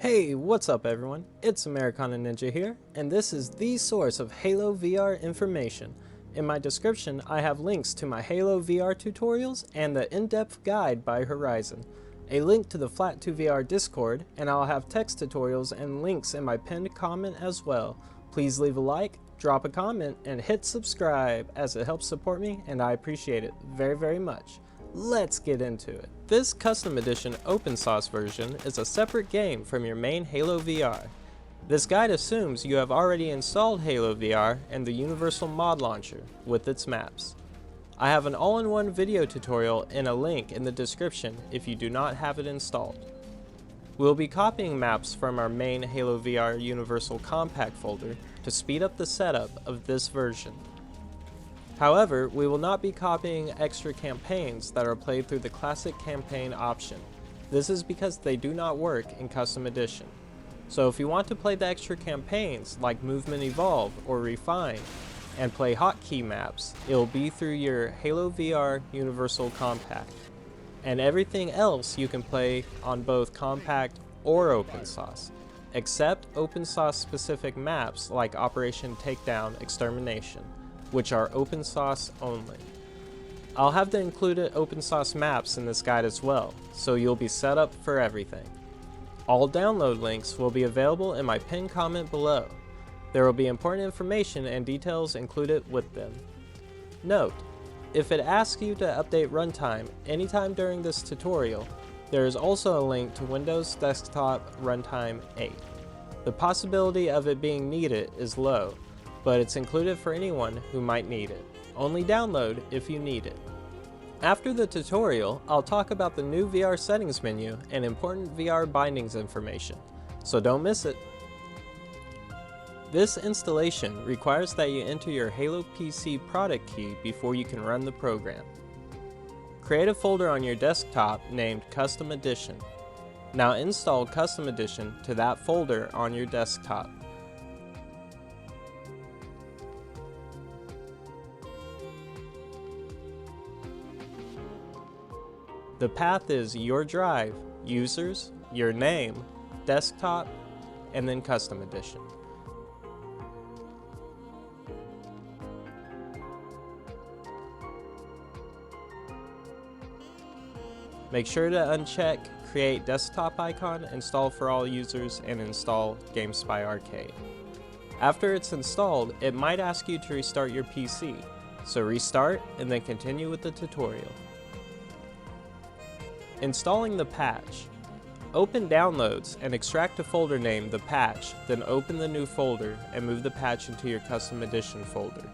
Hey, what's up everyone? It's Americana Ninja here, and this is the source of Halo VR information. In my description, I have links to my Halo VR tutorials and the in-depth guide by Horizon, a link to the Flat2VR Discord, and I'll have text tutorials and links in my pinned comment as well. Please leave a like, drop a comment, and hit subscribe as it helps support me and I appreciate it very much. Let's get into it. This custom edition OpenSauce version is a separate game from your main Halo VR. This guide assumes you have already installed Halo VR and the Universal Mod Launcher with its maps. I have an all-in-one video tutorial and a link in the description if you do not have it installed. We'll be copying maps from our main Halo VR Universal Compact folder to speed up the setup of this version. However, we will not be copying extra campaigns that are played through the classic campaign option. This is because they do not work in Custom Edition. So if you want to play the extra campaigns like Movement Evolve or Refine and play hotkey maps, it will be through your Halo VR Universal Compact. And everything else you can play on both Compact or OpenSauce, except OpenSauce specific maps like Operation Takedown Extermination, which are OpenSauce only. I'll have the included OpenSauce maps in this guide as well, so you'll be set up for everything. All download links will be available in my pinned comment below. There will be important information and details included with them. Note, if it asks you to update runtime anytime during this tutorial, there is also a link to Windows Desktop Runtime 8. The possibility of it being needed is low, but it's included for anyone who might need it. Only download if you need it. After the tutorial, I'll talk about the new VR settings menu and important VR bindings information, so don't miss it. This installation requires that you enter your Halo PC product key before you can run the program. Create a folder on your desktop named Custom Edition. Now install Custom Edition to that folder on your desktop. The path is your drive, users, your name, desktop, and then Custom Edition. Make sure to uncheck Create Desktop Icon, Install for all users, and install GameSpy Arcade. After it's installed, it might ask you to restart your PC, so restart and then continue with the tutorial. Installing the patch. Open Downloads and extract a folder named The Patch, then open the new folder and move the patch into your Custom Edition folder.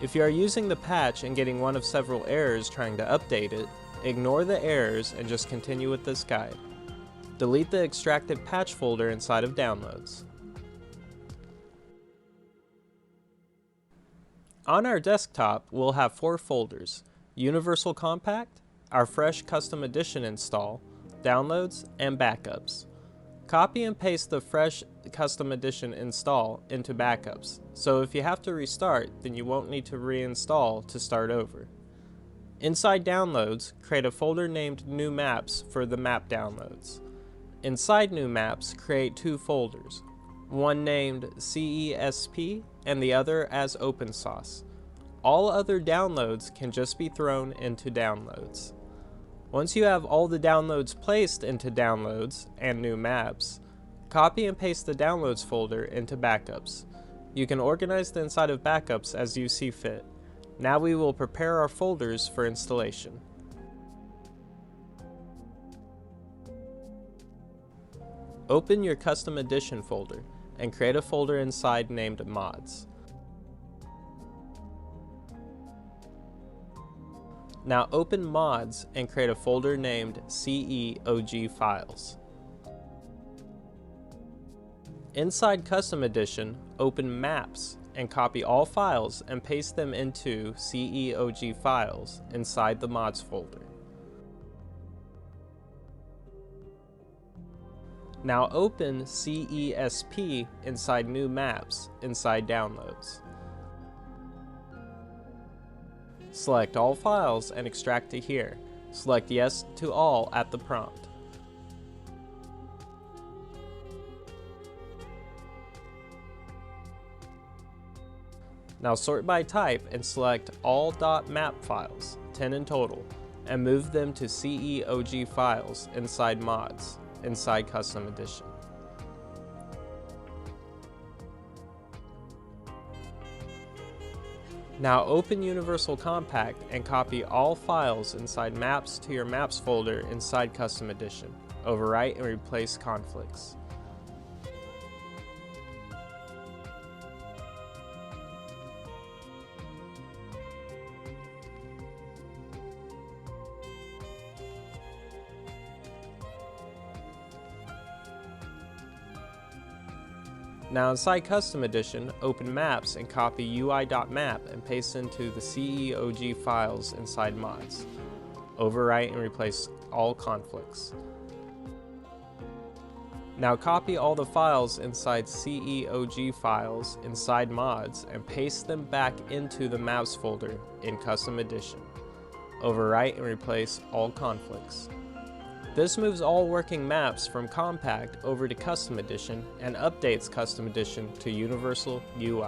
If you are using the patch and getting one of several errors trying to update it, ignore the errors and just continue with this guide. Delete the extracted patch folder inside of Downloads. On our desktop, we'll have 4 folders: Universal Compact, our fresh Custom Edition install, downloads, and backups. Copy and paste the fresh Custom Edition install into backups, so if you have to restart, then you won't need to reinstall to start over. Inside Downloads, create a folder named New Maps for the map downloads. Inside New Maps, create 2 folders, one named CESP and the other as OpenSauce. All other downloads can just be thrown into Downloads. Once you have all the downloads placed into Downloads and New Maps, copy and paste the Downloads folder into Backups. You can organize the inside of Backups as you see fit. Now we will prepare our folders for installation. Open your Custom Edition folder and create a folder inside named Mods. Now open Mods and create a folder named CEOG Files. Inside Custom Edition, open Maps and copy all files and paste them into CEOG Files inside the Mods folder. Now open CESP inside New Maps inside Downloads. Select all files and extract to here. Select Yes to all at the prompt. Now sort by type and select all .map files, 10 in total, and move them to CEOG files inside mods, inside custom edition. Now open Universal Compact and copy all files inside maps to your maps folder inside custom edition. Overwrite and replace conflicts. Now inside Custom Edition, open Maps and copy UI.map and paste into the CEOG files inside mods. Overwrite and replace all conflicts. Now copy all the files inside CEOG files inside mods and paste them back into the Maps folder in Custom Edition. Overwrite and replace all conflicts. This moves all working maps from Compact over to Custom Edition and updates Custom Edition to Universal UI.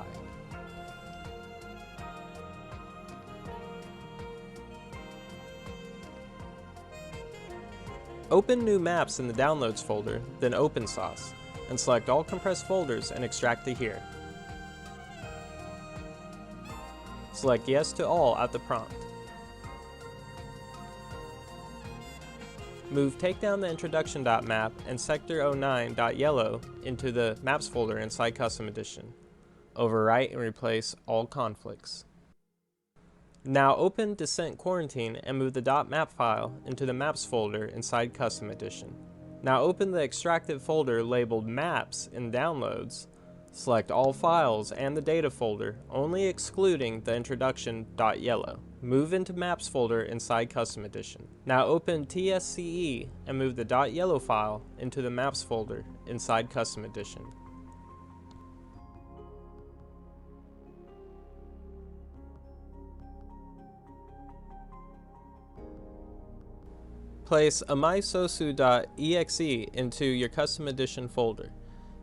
Open New Maps in the Downloads folder, then OpenSauce, and select all compressed folders and extract to here. Select Yes to All at the prompt. Move Takedown the Introduction.map and Sector09.yellow into the Maps folder inside Custom Edition. Overwrite and replace all conflicts. Now open Descent Quarantine and move the .map file into the Maps folder inside Custom Edition. Now open the extracted folder labeled Maps in Downloads. Select all files and the data folder, only excluding the introduction.yellow. Move into Maps folder inside Custom Edition. Now open TSCE and move the .yellow file into the Maps folder inside Custom Edition. Place amisosu.exe into your Custom Edition folder.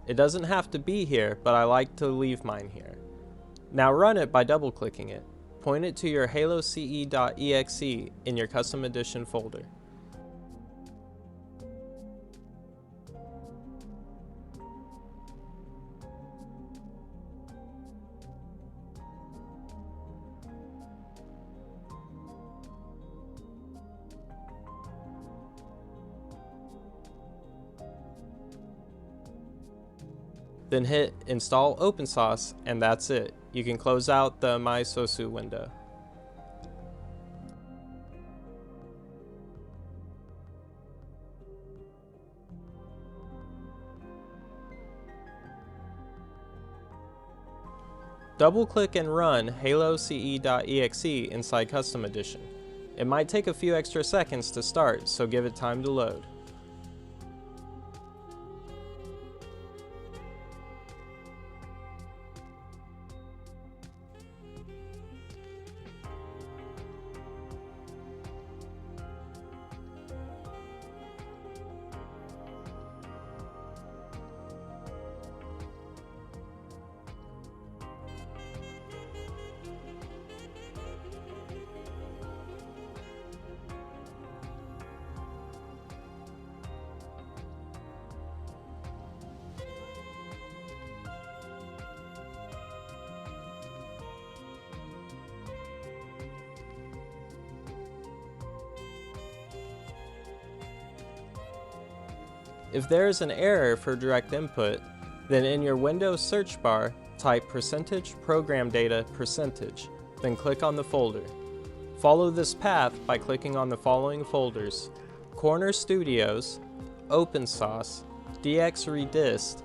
It doesn't have to be here, but I like to leave mine here. Now run it by double-clicking it. Point it to your halocevr.exe in your Custom Edition folder. Then hit Install OpenSauce, and that's it. You can close out the amisosu window. Double-click and run halocevr.exe inside Custom Edition. It might take a few extra seconds to start, so give it time to load. If there is an error for direct input, then in your Windows search bar, type %program data %, then click on the folder. Follow this path by clicking on the following folders: Corner Studios, OpenSauce, DXRedist.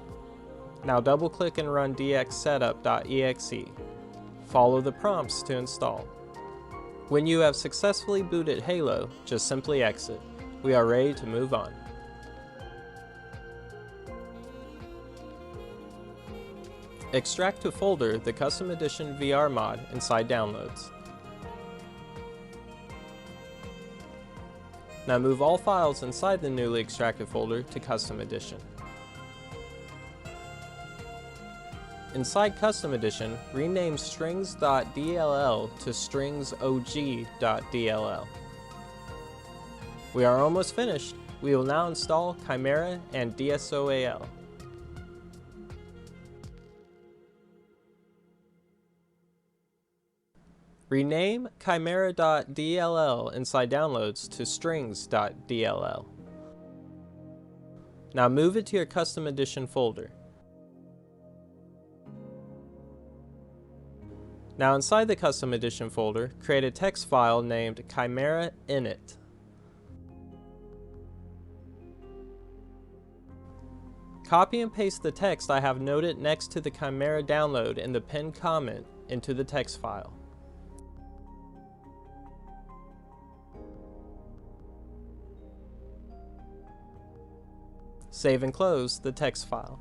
Now double-click and run dxsetup.exe. Follow the prompts to install. When you have successfully booted Halo, just simply exit. We are ready to move on. Extract to folder the Custom Edition VR mod inside Downloads. Now move all files inside the newly extracted folder to Custom Edition. Inside Custom Edition, rename strings.dll to stringsog.dll. We are almost finished. We will now install Chimera and DSOAL. Rename chimera.dll inside Downloads to strings.dll. Now move it to your Custom Edition folder. Now inside the Custom Edition folder, create a text file named Chimera init. Copy and paste the text I have noted next to the Chimera download in the pinned comment into the text file. Save and close the text file.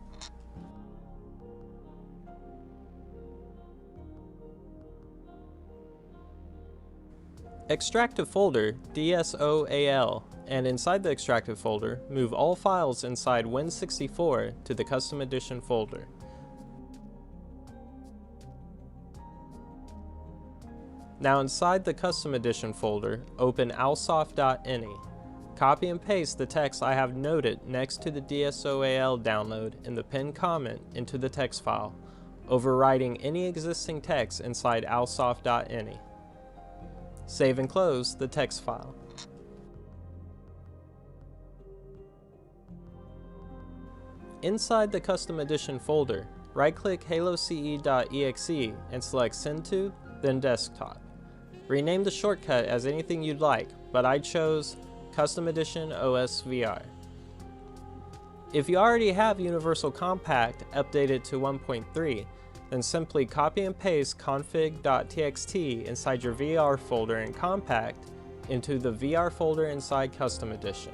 Extract a folder, DSOAL, and inside the extracted folder, move all files inside Win64 to the Custom Edition folder. Now inside the Custom Edition folder, open halocevr.ini. Copy and paste the text I have noted next to the DSOAL download in the pinned comment into the text file, overwriting any existing text inside halocevr.ini. Save and close the text file. Inside the Custom Edition folder, right-click halocevr.exe and select Send to, then Desktop. Rename the shortcut as anything you'd like, but I chose Custom Edition OS VR. If you already have Universal Compact updated to 1.3, then simply copy and paste config.txt inside your VR folder in Compact into the VR folder inside Custom Edition.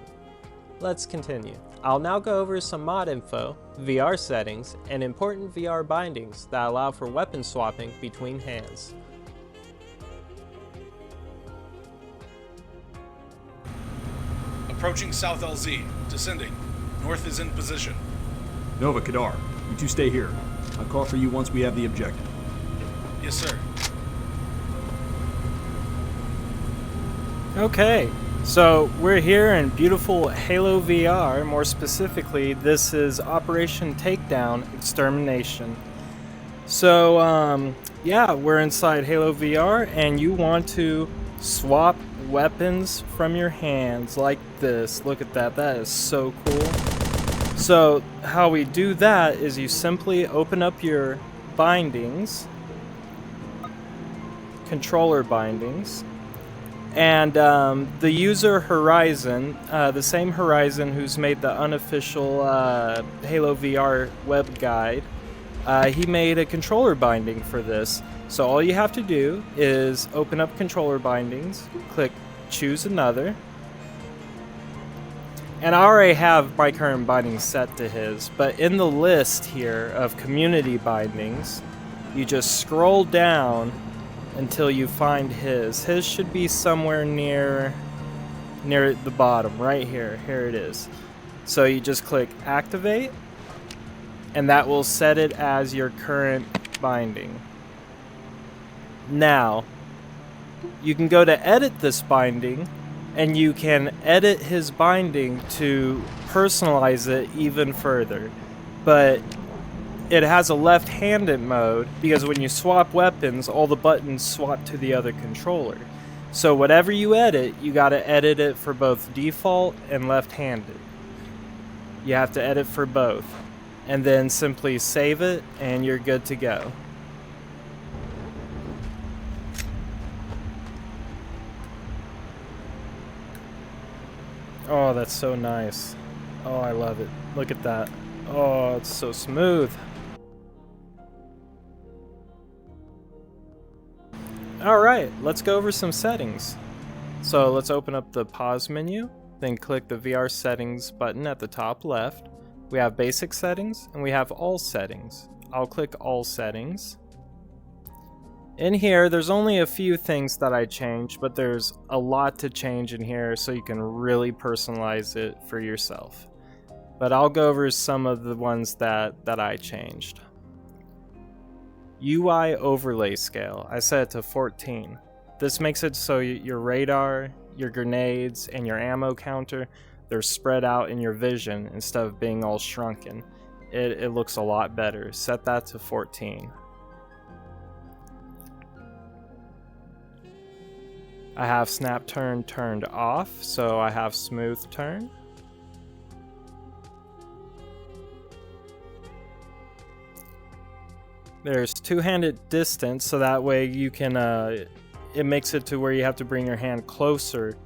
Let's continue. I'll now go over some mod info, VR settings, and important VR bindings that allow for weapon swapping between hands. Approaching South LZ. Descending. North is in position. Nova, Kadar, you two stay here. I'll call for you once we have the objective. Yes, sir. Okay, so we're here in beautiful Halo VR. More specifically, this is Operation Takedown Extermination. So, yeah, we're inside Halo VR, and you want to swap weapons from your hands like this. Look at that, that is so cool. So how we do that is you simply open up your bindings, controller bindings, and the user Horizon, the same Horizon who's made the unofficial Halo VR web guide, he made a controller binding for this. So all you have to do is open up controller bindings, click choose another, and I already have my current binding set to his, but in the list here of community bindings, you just scroll down until you find his. His should be somewhere near the bottom, right here. Here it is. So you just click activate, and that will set it as your current binding. Now, you can go to edit this binding, and you can edit his binding to personalize it even further. But it has a left-handed mode, because when you swap weapons, all the buttons swap to the other controller. So whatever you edit, you gotta edit it for both default and left-handed. You have to edit for both. And then simply save it, and you're good to go. Oh, that's so nice. Oh, I love it. Look at that. Oh, it's so smooth. Alright, let's go over some settings. So let's open up the pause menu, then click the VR settings button at the top left. We have basic settings and we have all settings. I'll click all settings. In here, there's only a few things that I changed, but there's a lot to change in here so you can really personalize it for yourself. But I'll go over some of the ones that I changed. UI Overlay scale. I set it to 14. This makes it so your radar, your grenades, and your ammo counter, they're spread out in your vision instead of being all shrunken. It looks a lot better. Set that to 14. I have snap turn turned off, so I have smooth turn. There's two-handed distance, so that way you can, it makes it to where you have to bring your hand closer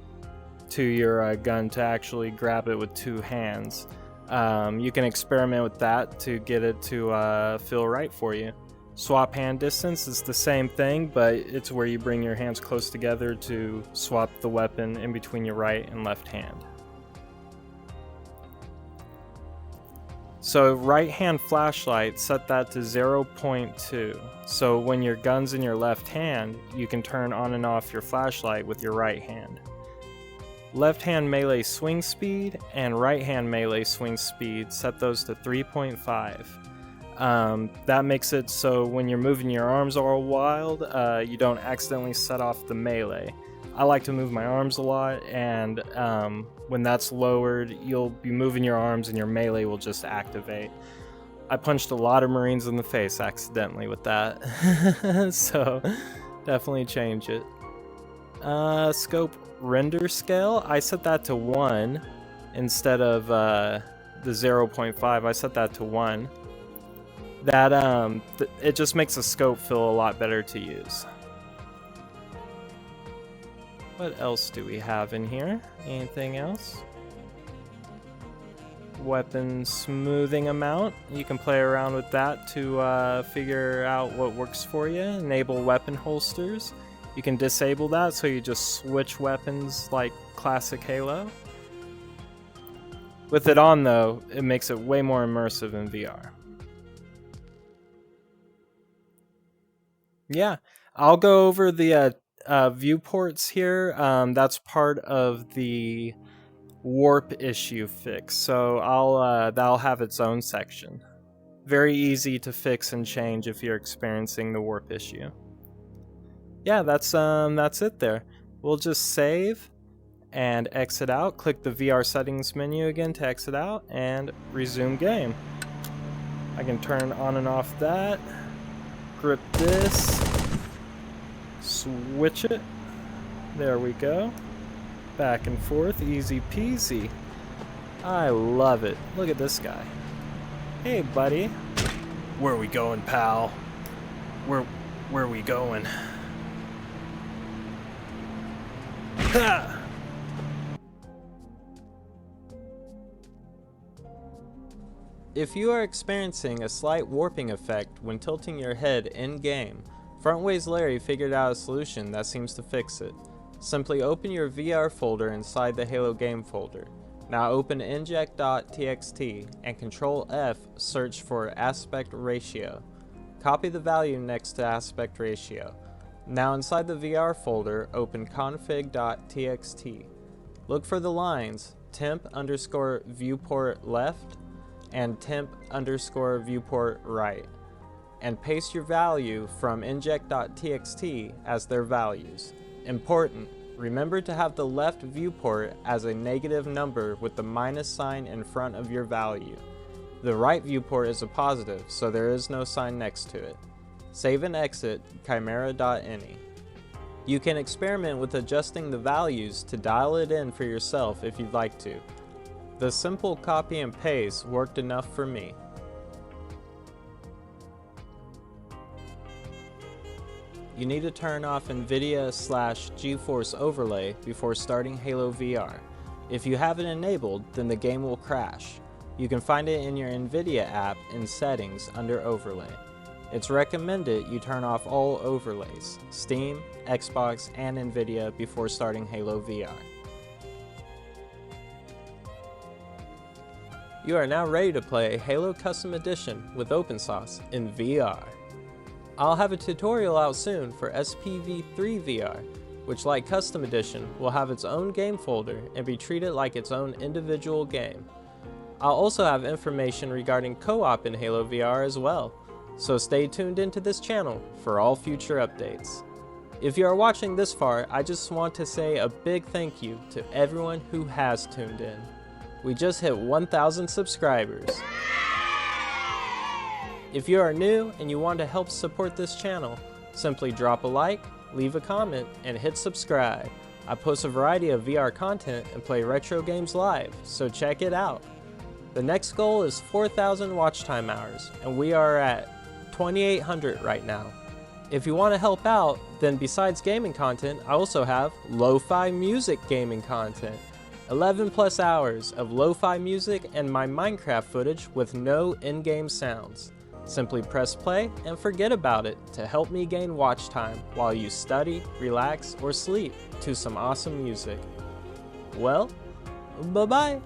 to your gun to actually grab it with two hands. You can experiment with that to get it to feel right for you. Swap hand distance is the same thing, but it's where you bring your hands close together to swap the weapon in between your right and left hand. So right hand flashlight, set that to 0.2. So when your gun's in your left hand, you can turn on and off your flashlight with your right hand. Left hand melee swing speed and right hand melee swing speed, set those to 3.5. That makes it so when you're moving your arms all wild, you don't accidentally set off the melee. I like to move my arms a lot, and when that's lowered, you'll be moving your arms and your melee will just activate. I punched a lot of Marines in the face accidentally with that, so definitely change it. Scope render scale, I set that to 1 instead of the 0.5. I set that to 1. That it just makes the scope feel a lot better to use. What else do we have in here? Anything else? Weapon smoothing amount. You can play around with that to figure out what works for you. Enable weapon holsters. You can disable that so you just switch weapons like classic Halo. With it on though, it makes it way more immersive in VR. Yeah, I'll go over the viewports here. That's part of the warp issue fix, so that'll have its own section. Very easy to fix and change if you're experiencing the warp issue. Yeah, that's it there. We'll just save and exit out. Click the VR settings menu again to exit out and resume game. I can turn on and off that. Grip this, switch it, there we go, back and forth, easy peasy. I love it. Look at this guy. Hey buddy, where we going, pal? Where we going? Ha! If you are experiencing a slight warping effect when tilting your head in-game, Frontways Larry figured out a solution that seems to fix it. Simply open your VR folder inside the Halo game folder. Now open inject.txt and Control F search for aspect ratio. Copy the value next to aspect ratio. Now inside the VR folder, open config.txt. Look for the lines temp_viewport left and temp_viewport right, and paste your value from inject.txt as their values. Important, remember to have the left viewport as a negative number with the minus sign in front of your value. The right viewport is a positive, so there is no sign next to it. Save and exit chimera.ini. You can experiment with adjusting the values to dial it in for yourself if you'd like to. The simple copy and paste worked enough for me. You need to turn off NVIDIA/GeForce Overlay before starting Halo VR. If you have it enabled, then the game will crash. You can find it in your NVIDIA app in Settings under Overlay. It's recommended you turn off all overlays, Steam, Xbox, and NVIDIA before starting Halo VR. You are now ready to play Halo Custom Edition with OpenSauce in VR. I'll have a tutorial out soon for SPV3 VR, which like Custom Edition will have its own game folder and be treated like its own individual game. I'll also have information regarding co-op in Halo VR as well, so stay tuned into this channel for all future updates. If you are watching this far, I just want to say a big thank you to everyone who has tuned in. We just hit 1,000 subscribers. If you are new and you want to help support this channel, simply drop a like, leave a comment, and hit subscribe. I post a variety of VR content and play retro games live, so check it out. The next goal is 4,000 watch time hours, and we are at 2,800 right now. If you want to help out, then besides gaming content, I also have lo-fi music gaming content. 11 plus hours of lo-fi music and my Minecraft footage with no in-game sounds. Simply press play and forget about it to help me gain watch time while you study, relax, or sleep to some awesome music. Well, bye-bye!